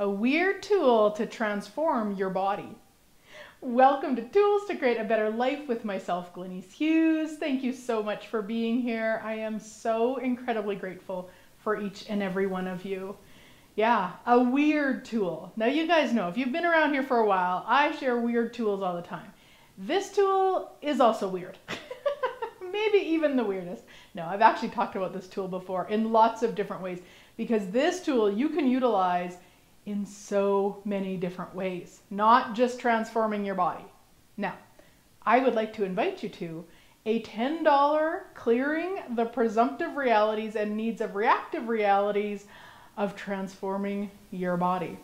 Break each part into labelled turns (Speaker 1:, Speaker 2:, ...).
Speaker 1: a weird tool to transform your body. Welcome to Tools to Create a Better Life with myself, Glennice Hughes. Thank you so much for being here. I am so incredibly grateful for each and every one of you. Yeah, a weird tool. Now you guys know, if you've been around here for a while, I share weird tools all the time. This tool is also weird. Maybe even the weirdest. No, I've actually talked about this tool before in lots of different ways, because this tool you can utilize in so many different ways, not just transforming your body. Now, I would like to invite you to a $10 clearing the presumptive realities and needs of reactive realities of transforming your body.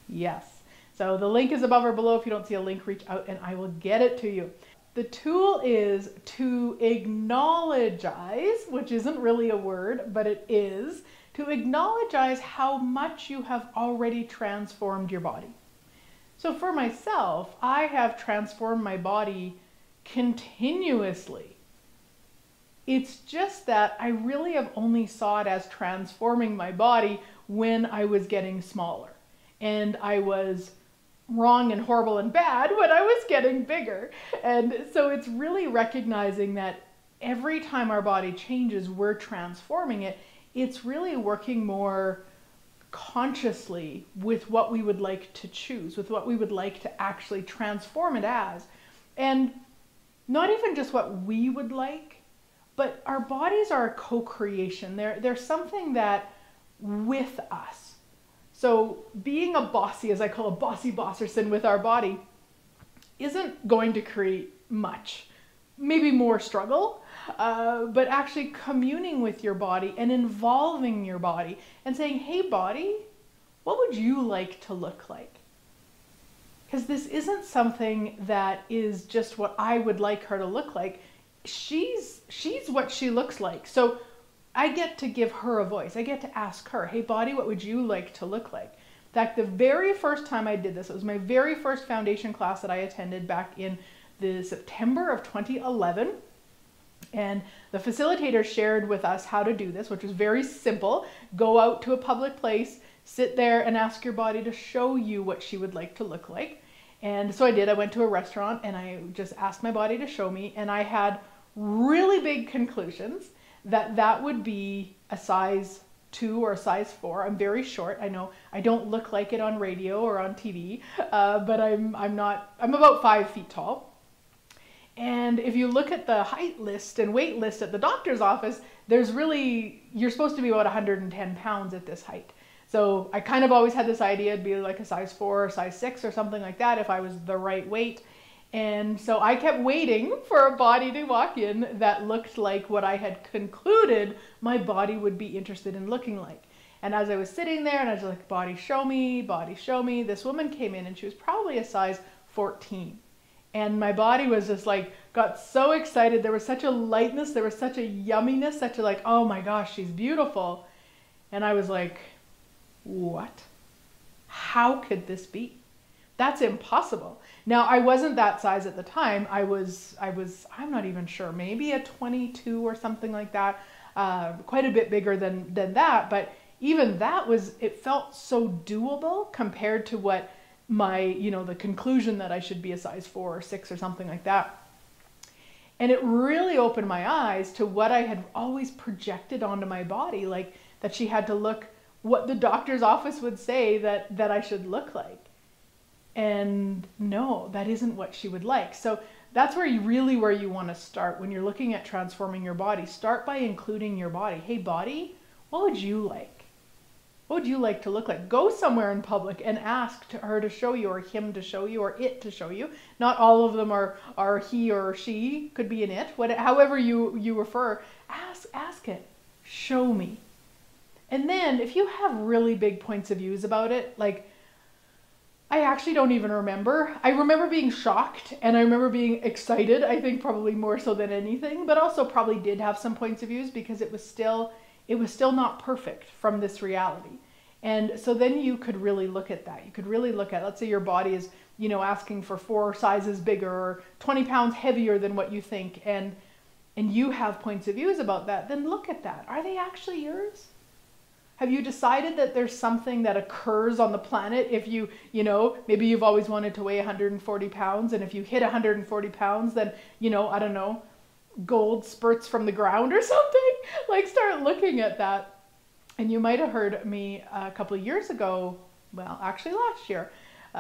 Speaker 1: Yes. So the link is above or below. If you don't see a link, reach out and I will get it to you. The tool is to acknowledgize, which isn't really a word, but it is, to acknowledgize how much you have already transformed your body. So for myself, I have transformed my body continuously. It's just that I really have only saw it as transforming my body when I was getting smaller. And I was wrong and horrible and bad when I was getting bigger. And so it's really recognizing that every time our body changes, we're transforming it. It's really working more consciously with what we would like to choose, with what we would like to actually transform it as. And not even just what we would like, but our bodies are a co-creation. They're something that with us. So being a bossy, as I call a bossy bosserson with our body, isn't going to create much. Maybe more struggle, but actually communing with your body and involving your body and saying, hey body, what would you like to look like? Because this isn't something that is just what I would like her to look like. She's what she looks like. So I get to give her a voice. I get to ask her, hey body, what would you like to look like? In fact, the very first time I did this, it was my very first foundation class that I attended back in the September of 2011. And the facilitator shared with us how to do this, which was very simple. Go out to a public place, sit there and ask your body to show you what she would like to look like. And so I did. I went to a restaurant and I just asked my body to show me, and I had really big conclusions that would be a size 2 or a size 4. I'm very short. I know I don't look like it on radio or on TV, but I'm about 5 feet tall. And if you look at the height list and weight list at the doctor's office, you're supposed to be about 110 pounds at this height. So I kind of always had this idea it'd be like a size 4 or size 6 or something like that if I was the right weight. And so I kept waiting for a body to walk in that looked like what I had concluded my body would be interested in looking like. And as I was sitting there and I was like, body show me, this woman came in and she was probably a size 14. And my body was just like, got so excited. There was such a lightness, there was such a yumminess, such a like, oh my gosh, she's beautiful. And I was like, what? How could this be? That's impossible. Now, I wasn't that size at the time. I'm not even sure, maybe a 22 or something like that, quite a bit bigger than that. But even that it felt so doable compared to what the conclusion that I should be a size 4 or 6 or something like that. And it really opened my eyes to what I had always projected onto my body, like that she had to look what the doctor's office would say that I should look like. And no, that isn't what she would like. So that's where you want to start when you're looking at transforming your body. Start by including your body. Hey body, what would you like? What would you like to look like? Go somewhere in public and ask her to show you, or him to show you, or it to show you. Not all of them are he or she, could be an it, however you refer. Ask it, show me. And then if you have really big points of views about it, like I actually don't even remember. I remember being shocked and I remember being excited, I think probably more so than anything, but also probably did have some points of views because it was still not perfect from this reality. And so then you could really look at that. You could really look at, let's say your body is, asking for 4 sizes bigger or 20 pounds heavier than what you think, and you have points of views about that, then look at that. Are they actually yours? Have you decided that there's something that occurs on the planet if maybe you've always wanted to weigh 140 pounds, and if you hit 140 pounds, then, I don't know, gold spurts from the ground or something? Like, start looking at that. And you might have heard me a couple of years ago, well, actually last year,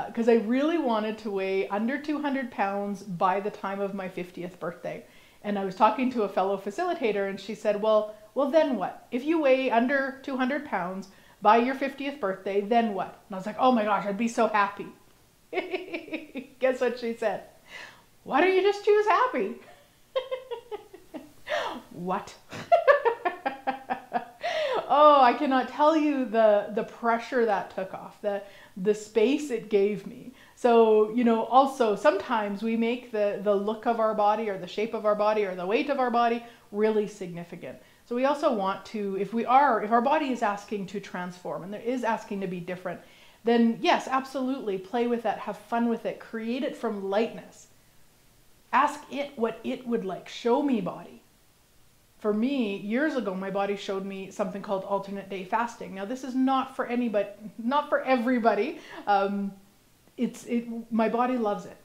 Speaker 1: because I really wanted to weigh under 200 pounds by the time of my 50th birthday. And I was talking to a fellow facilitator, and she said, well, then what? If you weigh under 200 pounds by your 50th birthday, then what? And I was like, oh my gosh, I'd be so happy. Guess what she said? Why don't you just choose happy? What? Oh, I cannot tell you the pressure that took off, the space it gave me. So, also sometimes we make the look of our body or the shape of our body or the weight of our body really significant. So we also want to, if our body is asking to transform and there is asking to be different, then yes, absolutely, play with that, have fun with it, create it from lightness. Ask it what it would like. Show me body. For me, years ago, my body showed me something called alternate day fasting. Now, this is not for anybody, not for everybody. My body loves it.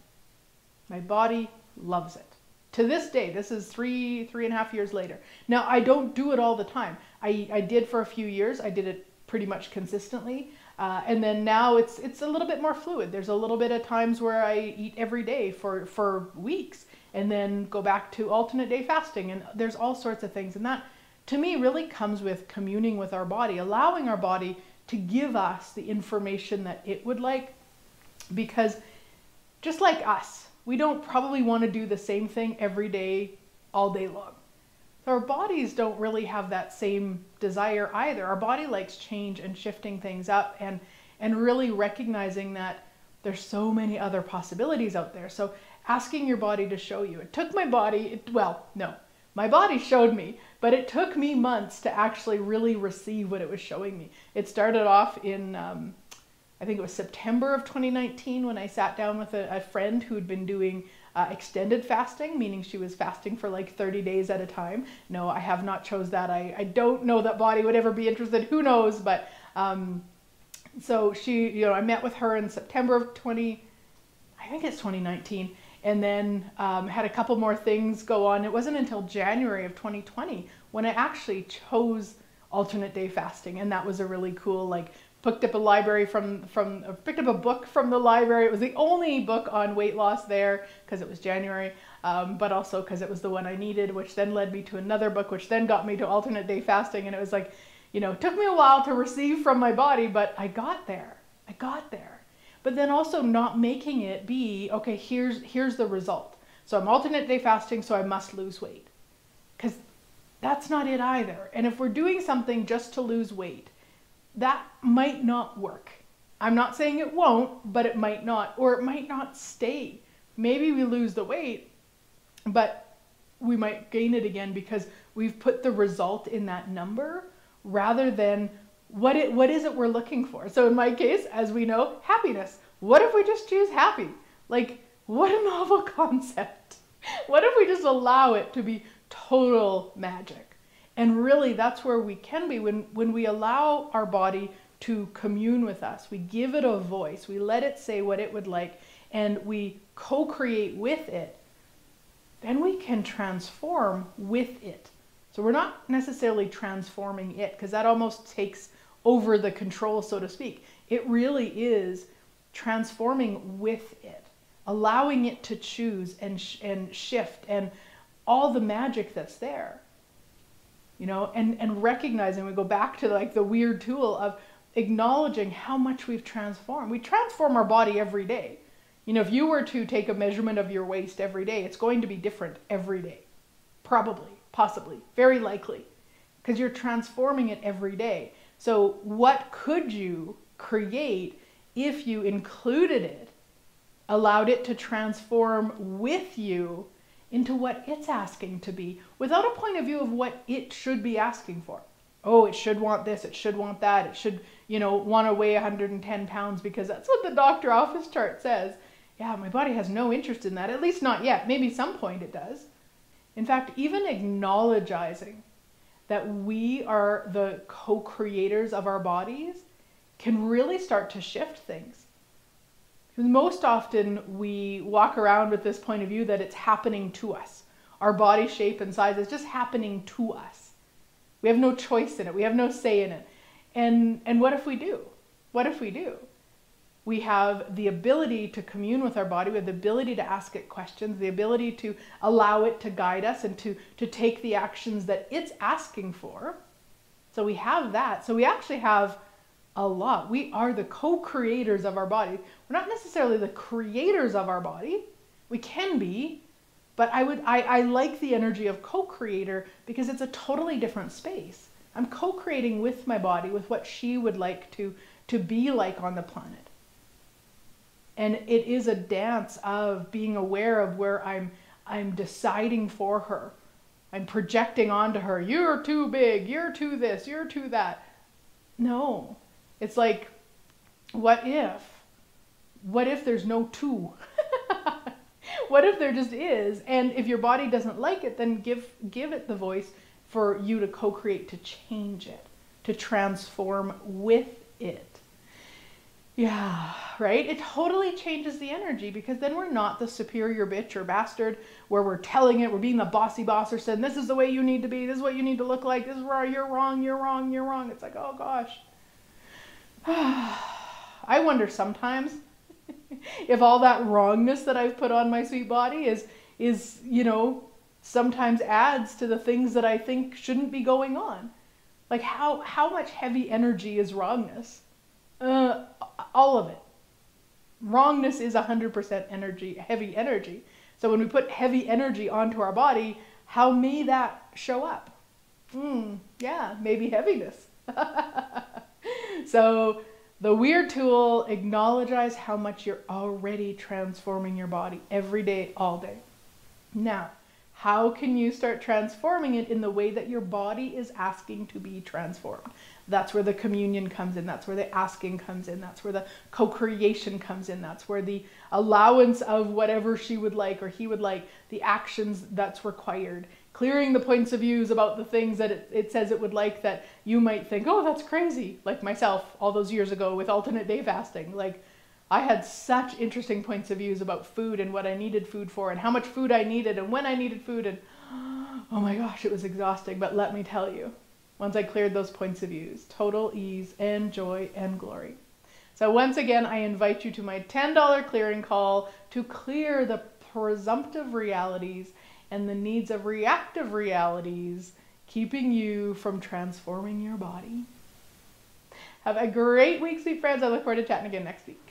Speaker 1: My body loves it. To this day, this is three and a half years later. Now, I don't do it all the time. I did for a few years. I did it pretty much consistently. And then now it's a little bit more fluid. There's a little bit of times where I eat every day for weeks and then go back to alternate day fasting. And there's all sorts of things. And that, to me, really comes with communing with our body, allowing our body to give us the information that it would like. Because just like us, we don't probably want to do the same thing every day, all day long. So our bodies don't really have that same desire either. Our body likes change and shifting things up and really recognizing that there's so many other possibilities out there. So asking your body to show you. It took my body, my body showed me, but it took me months to actually really receive what it was showing me. It started off in, I think it was September of 2019 when I sat down with a friend who'd been doing extended fasting, meaning she was fasting for like 30 days at a time. No, I have not chose that. I don't know that body would ever be interested. Who knows? But so she, I met with her in September of 2019. And then had a couple more things go on. It wasn't until January of 2020 when I actually chose alternate day fasting. And that was a really cool, picked up a book from the library. It was the only book on weight loss there because it was January, but also because it was the one I needed, which then led me to another book, which then got me to alternate day fasting. And it was it took me a while to receive from my body, but I got there. But then also not making it be, okay, here's the result. So I'm alternate day fasting, so I must lose weight. Because that's not it either. And if we're doing something just to lose weight, that might not work. I'm not saying it won't, but it might not, or it might not stay. Maybe we lose the weight, but we might gain it again because we've put the result in that number rather than what is it we're looking for. So in my case, as we know, happiness. What if we just choose happy? What a novel concept. What if we just allow it to be total magic? And really, that's where we can be when we allow our body to commune with us. We give it a voice. We let it say what it would like, and we co-create with it. Then we can transform with it. So we're not necessarily transforming it, because that almost takes over the control, so to speak. It really is transforming with it, allowing it to choose and shift and all the magic that's there. And recognizing, we go back to the weird tool of acknowledging how much we've transformed. We transform our body every day. If you were to take a measurement of your waist every day, it's going to be different every day. Probably, possibly, very likely, because you're transforming it every day. So what could you create if you included it, allowed it to transform with you into what it's asking to be, without a point of view of what it should be asking for? Oh, it should want this, it should want that, it should, want to weigh 110 pounds because that's what the doctor office chart says. Yeah, my body has no interest in that, at least not yet. Maybe some point it does. In fact, even acknowledging that we are the co-creators of our bodies can really start to shift things. Because most often we walk around with this point of view that it's happening to us. Our body shape and size is just happening to us. We have no choice in it. We have no say in it. And what if we do? What if we do? We have the ability to commune with our body. We have the ability to ask it questions, the ability to allow it to guide us and to take the actions that it's asking for. So we have that. So we actually have a lot. We are the co-creators of our body. We're not necessarily the creators of our body. We can be, but I like the energy of co-creator because it's a totally different space. I'm co-creating with my body, with what she would like to be like on the planet. And it is a dance of being aware of where I'm deciding for her. I'm projecting onto her, you're too big, you're too this, you're too that. No, it's like, what if? What if there's no two? What if there just is? And if your body doesn't like it, then give it the voice for you to co-create, to change it, to transform with it. Yeah, right? It totally changes the energy because then we're not the superior bitch or bastard where we're telling it, we're being the bossy boss or saying, this is the way you need to be, this is what you need to look like, this is where you're wrong, you're wrong, you're wrong. It's like, oh gosh. I wonder sometimes if all that wrongness that I've put on my sweet body is, you know, sometimes adds to the things that I think shouldn't be going on. Like how much heavy energy is wrongness? All of it. Wrongness is 100% energy, heavy energy. So when we put heavy energy onto our body, how may that show up? Yeah, maybe heaviness. So the weird tool, acknowledge how much you're already transforming your body every day, all day. Now, how can you start transforming it in the way that your body is asking to be transformed? That's where the communion comes in. That's where the asking comes in. That's where the co-creation comes in. That's where the allowance of whatever she would like or he would like, the actions that's required. Clearing the points of views about the things that it says it would like that you might think, oh, that's crazy. Like myself all those years ago with alternate day fasting. Like I had such interesting points of views about food and what I needed food for and how much food I needed and when I needed food. And oh my gosh, it was exhausting. But let me tell you, once I cleared those points of views, total ease and joy and glory. So once again, I invite you to my $10 clearing call to clear the presumptive realities and the needs of reactive realities, keeping you from transforming your body. Have a great week, sweet friends. I look forward to chatting again next week.